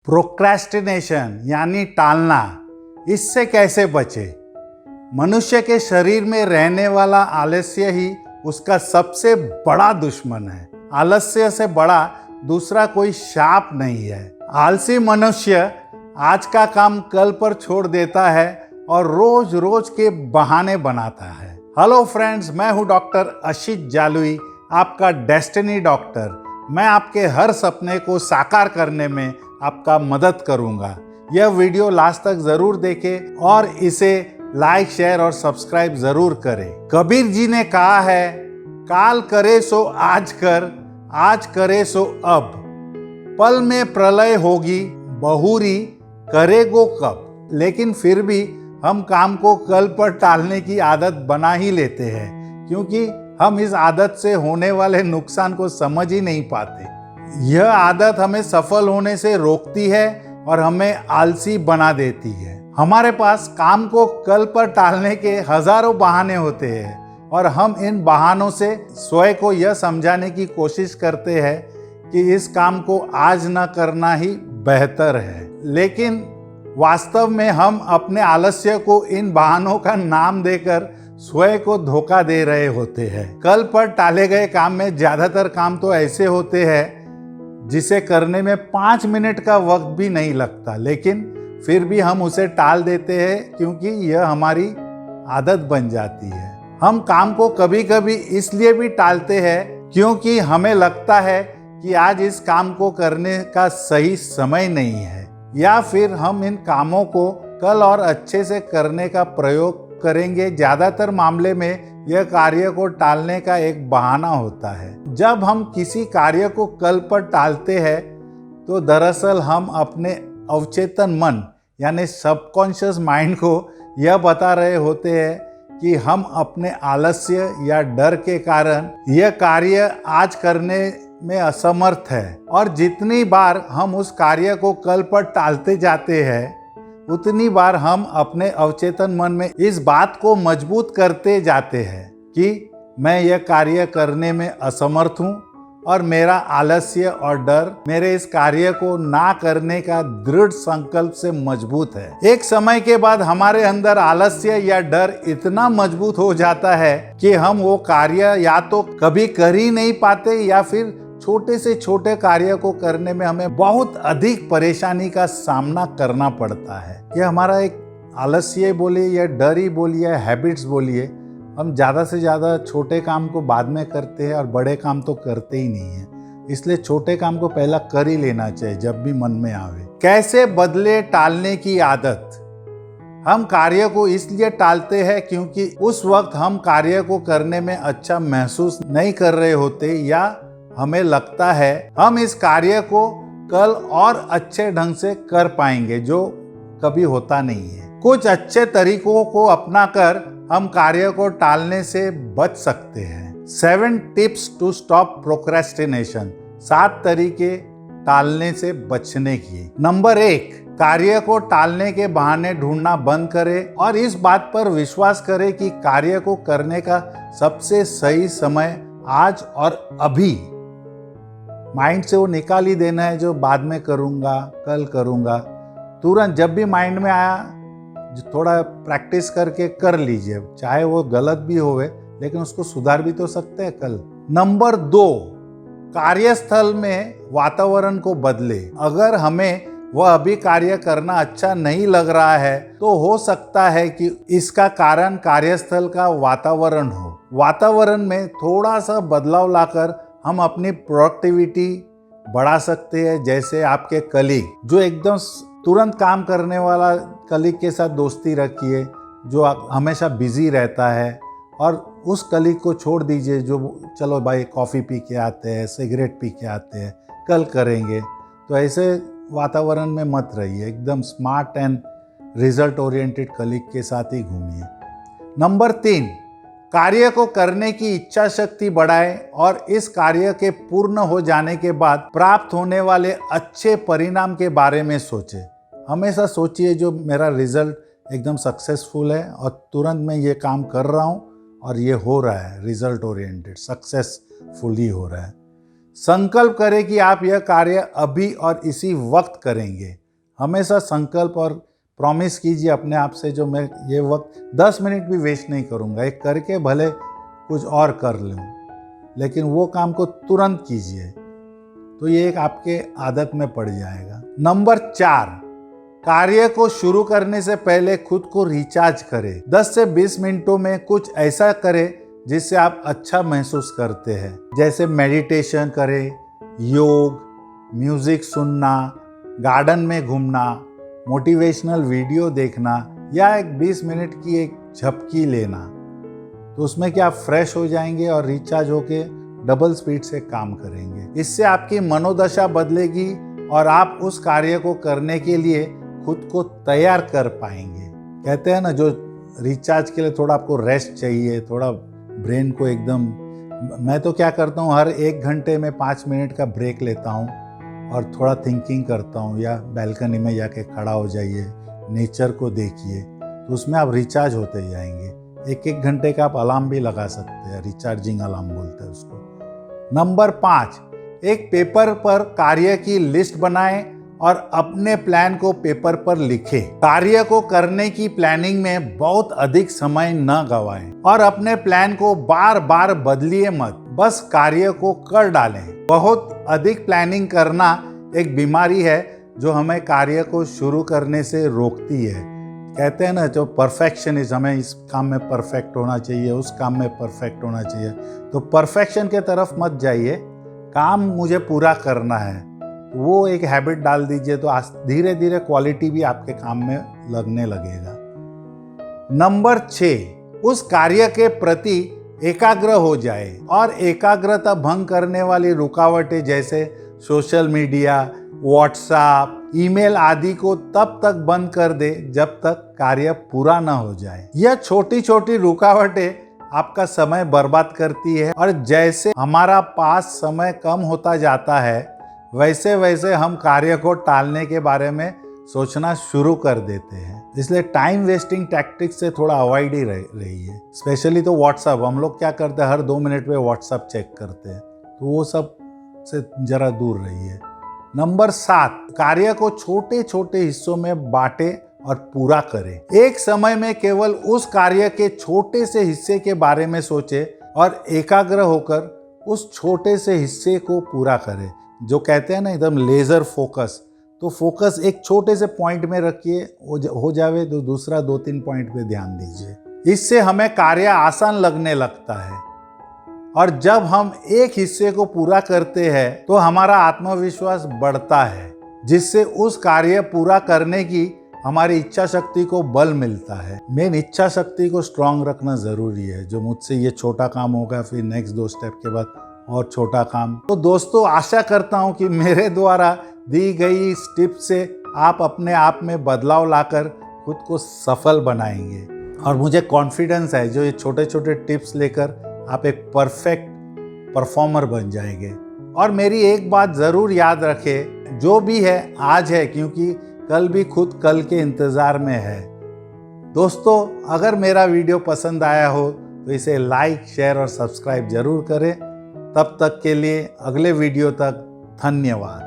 Procrastination यानी टालना, इससे कैसे बचे। मनुष्य के शरीर में रहने वाला आलस्य ही उसका सबसे बड़ा दुश्मन है। आलस्य से बड़ा दूसरा कोई शाप नहीं है। आलसी मनुष्य आज का काम कल पर छोड़ देता है और रोज रोज के बहाने बनाता है। हेलो फ्रेंड्स, मैं हूं डॉक्टर अशित जालुई, आपका डेस्टिनी डॉक्टर। मैं आपके हर सपने को साकार करने में आपका मदद करूंगा। यह वीडियो लास्ट तक जरूर देखें और इसे लाइक, शेयर और सब्सक्राइब जरूर करें। कबीर जी ने कहा है, काल करे सो आज कर, आज करे सो अब, पल में प्रलय होगी, बहुरी करेगो कब। लेकिन फिर भी हम काम को कल पर टालने की आदत बना ही लेते हैं, क्योंकि हम इस आदत से होने वाले नुकसान को समझ ही नहीं पाते। यह आदत हमें सफल होने से रोकती है और हमें आलसी बना देती है। हमारे पास काम को कल पर टालने के हजारों बहाने होते हैं और हम इन बहानों से स्वयं को यह समझाने की कोशिश करते हैं कि इस काम को आज न करना ही बेहतर है। लेकिन वास्तव में हम अपने आलस्य को इन बहानों का नाम देकर स्वयं को धोखा दे रहे होते हैं। कल पर टाले गए काम में ज्यादातर काम तो ऐसे होते हैं जिसे करने में 5 मिनट का वक्त भी नहीं लगता, लेकिन फिर भी हम उसे टाल देते हैं क्योंकि यह हमारी आदत बन जाती है। हम काम को कभी कभी इसलिए भी टालते हैं क्योंकि हमें लगता है कि आज इस काम को करने का सही समय नहीं है, या फिर हम इन कामों को कल और अच्छे से करने का प्रयोग करेंगे। ज्यादातर मामले में यह कार्य को टालने का एक बहाना होता है। जब हम किसी कार्य को कल पर टालते हैं तो दरअसल हम अपने अवचेतन मन यानी सबकॉन्शियस माइंड को यह बता रहे होते हैं कि हम अपने आलस्य या डर के कारण यह कार्य आज करने में असमर्थ है। और जितनी बार हम उस कार्य को कल पर टालते जाते हैं, उतनी बार हम अपने अवचेतन मन में इस बात को मजबूत करते जाते हैं कि मैं यह कार्य करने में असमर्थ हूँ और मेरा आलस्य और डर मेरे इस कार्य को ना करने का दृढ़ संकल्प से मजबूत है। एक समय के बाद हमारे अंदर आलस्य या डर इतना मजबूत हो जाता है कि हम वो कार्य या तो कभी कर ही नहीं पाते, या फिर छोटे से छोटे कार्य को करने में हमें बहुत अधिक परेशानी का सामना करना पड़ता है। यह हमारा एक आलस्य बोलिए या डर ही बोलिए या हैबिट्स बोलिए, हम ज़्यादा से ज़्यादा छोटे काम को बाद में करते हैं और बड़े काम तो करते ही नहीं हैं। इसलिए छोटे काम को पहला कर ही लेना चाहिए जब भी मन में आवे। कैसे बदले टालने की आदत। हम कार्य को इसलिए टालते हैं क्योंकि उस वक्त हम कार्य को करने में अच्छा महसूस नहीं कर रहे होते, या हमें लगता है हम इस कार्य को कल और अच्छे ढंग से कर पाएंगे, जो कभी होता नहीं है। कुछ अच्छे तरीकों को अपनाकर हम कार्य को टालने से बच सकते हैं। 7 टिप्स टू स्टॉप प्रोक्रेस्टिनेशन, 7 तरीके टालने से बचने की। नंबर 1, कार्य को टालने के बहाने ढूंढना बंद करें और इस बात पर विश्वास करें कि कार्य को करने का सबसे सही समय आज और अभी। माइंड से वो निकाल ही देना है जो बाद में करूँगा, कल करूँगा। तुरंत जब भी माइंड में आया, थोड़ा प्रैक्टिस करके कर लीजिए, चाहे वो गलत भी होवे लेकिन उसको सुधार भी तो सकते हैं कल। नंबर 2, कार्यस्थल में वातावरण को बदले। अगर हमें वह अभी कार्य करना अच्छा नहीं लग रहा है तो हो सकता है कि इसका कारण कार्यस्थल का वातावरण हो। वातावरण में थोड़ा सा बदलाव लाकर हम अपनी प्रोडक्टिविटी बढ़ा सकते हैं। जैसे आपके कलीग, जो एकदम तुरंत काम करने वाला कलीग के साथ दोस्ती रखिए जो हमेशा बिजी रहता है, और उस कलीग को छोड़ दीजिए जो चलो भाई कॉफ़ी पी के आते हैं, सिगरेट पी के आते हैं, कल करेंगे। तो ऐसे वातावरण में मत रहिए, एकदम smart and result oriented colleague के साथ ही घूमिए। नंबर 3, कार्य को करने की इच्छा शक्ति बढ़ाएं और इस कार्य के पूर्ण हो जाने के बाद प्राप्त होने वाले अच्छे परिणाम के बारे में सोचें। हमेशा सोचिए जो मेरा रिजल्ट एकदम सक्सेसफुल है और तुरंत मैं ये काम कर रहा हूँ और ये हो रहा है, रिजल्ट ओरिएंटेड सक्सेसफुली हो रहा है। संकल्प करें कि आप यह कार्य अभी और इसी वक्त करेंगे। हमेशा संकल्प और प्रॉमिस कीजिए अपने आप से, जो मैं ये वक्त 10 मिनट भी वेस्ट नहीं करूँगा, एक करके भले कुछ और कर लूँ, लेकिन वो काम को तुरंत कीजिए, तो ये एक आपके आदत में पड़ जाएगा। नंबर 4, कार्य को शुरू करने से पहले खुद को रिचार्ज करें। 10 से 20 मिनटों में कुछ ऐसा करें जिससे आप अच्छा महसूस करते हैं, जैसे मेडिटेशन करें, योग, म्यूजिक सुनना, गार्डन में घूमना, मोटिवेशनल वीडियो देखना या एक 20 मिनट की एक झपकी लेना। तो उसमें क्या आप फ्रेश हो जाएंगे और रिचार्ज होके डबल स्पीड से काम करेंगे। इससे आपकी मनोदशा बदलेगी और आप उस कार्य को करने के लिए खुद को तैयार कर पाएंगे। कहते हैं ना, जो रिचार्ज के लिए थोड़ा आपको रेस्ट चाहिए, थोड़ा ब्रेन को एकदम, मैं तो क्या करता हूँ, हर 1 घंटे में 5 मिनट का ब्रेक लेता हूँ और थोड़ा थिंकिंग करता हूँ, या बैल्कनी में जाके खड़ा हो जाइए, नेचर को देखिए, तो उसमें आप रिचार्ज होते जाएंगे। 1-1 घंटे का आप अलार्म भी लगा सकते हैं, रिचार्जिंग अलार्म बोलते हैं उसको। नंबर 5, एक पेपर पर कार्य की लिस्ट बनाएं और अपने प्लान को पेपर पर लिखें। कार्य को करने की प्लानिंग में बहुत अधिक समय न गवाएं और अपने प्लान को बार बार बदलिए मत, बस कार्य को कर डालें। बहुत अधिक प्लानिंग करना एक बीमारी है जो हमें कार्य को शुरू करने से रोकती है। कहते हैं ना, जो परफेक्शनिज्म, हमें इस काम में परफेक्ट होना चाहिए, उस काम में परफेक्ट होना चाहिए, तो परफेक्शन के तरफ मत जाइए, काम मुझे पूरा करना है, वो एक हैबिट डाल दीजिए, तो धीरे धीरे क्वालिटी भी आपके काम में लगने लगेगा। नंबर 6, उस कार्य के प्रति एकाग्र हो जाए और एकाग्रता भंग करने वाली रुकावटें जैसे सोशल मीडिया, व्हाट्सएप, ईमेल आदि को तब तक बंद कर दे जब तक कार्य पूरा ना हो जाए। यह छोटी छोटी रुकावटें आपका समय बर्बाद करती है और जैसे हमारा पास समय कम होता जाता है, वैसे वैसे हम कार्य को टालने के बारे में सोचना शुरू कर देते हैं। इसलिए टाइम वेस्टिंग टैक्टिक्स से थोड़ा अवॉइड ही रहिए। स्पेशली तो व्हाट्सएप, हम लोग क्या करते हैं, हर 2 मिनट पे व्हाट्सएप चेक करते हैं, तो वो सब से जरा दूर रहिए। नंबर 7, कार्य को छोटे छोटे हिस्सों में बांटे और पूरा करें। एक समय में केवल उस कार्य के छोटे से हिस्से के बारे में सोचे और एकाग्र होकर उस छोटे से हिस्से को पूरा करें। जो कहते हैं ना, एकदम लेजर फोकस, तो फोकस एक छोटे से पॉइंट में रखिए, हो जावे तो दूसरा 2-3 पॉइंट पे ध्यान दीजिए। इससे हमें कार्य आसान लगने लगता है और जब हम एक हिस्से को पूरा करते हैं तो हमारा आत्मविश्वास बढ़ता है, जिससे उस कार्य पूरा करने की हमारी इच्छा शक्ति को बल मिलता है। मेन इच्छा शक्ति को स्ट्रांग रखना जरूरी है। जो मुझसे ये छोटा काम होगा, फिर नेक्स्ट 2 स्टेप के बाद और छोटा काम। तो दोस्तों, आशा करता हूँ कि मेरे द्वारा दी गई इस टिप से आप अपने आप में बदलाव लाकर खुद को सफल बनाएंगे और मुझे कॉन्फिडेंस है जो ये छोटे छोटे टिप्स लेकर आप एक परफेक्ट परफॉर्मर बन जाएंगे। और मेरी एक बात ज़रूर याद रखें, जो भी है आज है, क्योंकि कल भी खुद कल के इंतज़ार में है। दोस्तों, अगर मेरा वीडियो पसंद आया हो तो इसे लाइक, शेयर और सब्सक्राइब जरूर करें। तब तक के लिए अगले वीडियो तक धन्यवाद।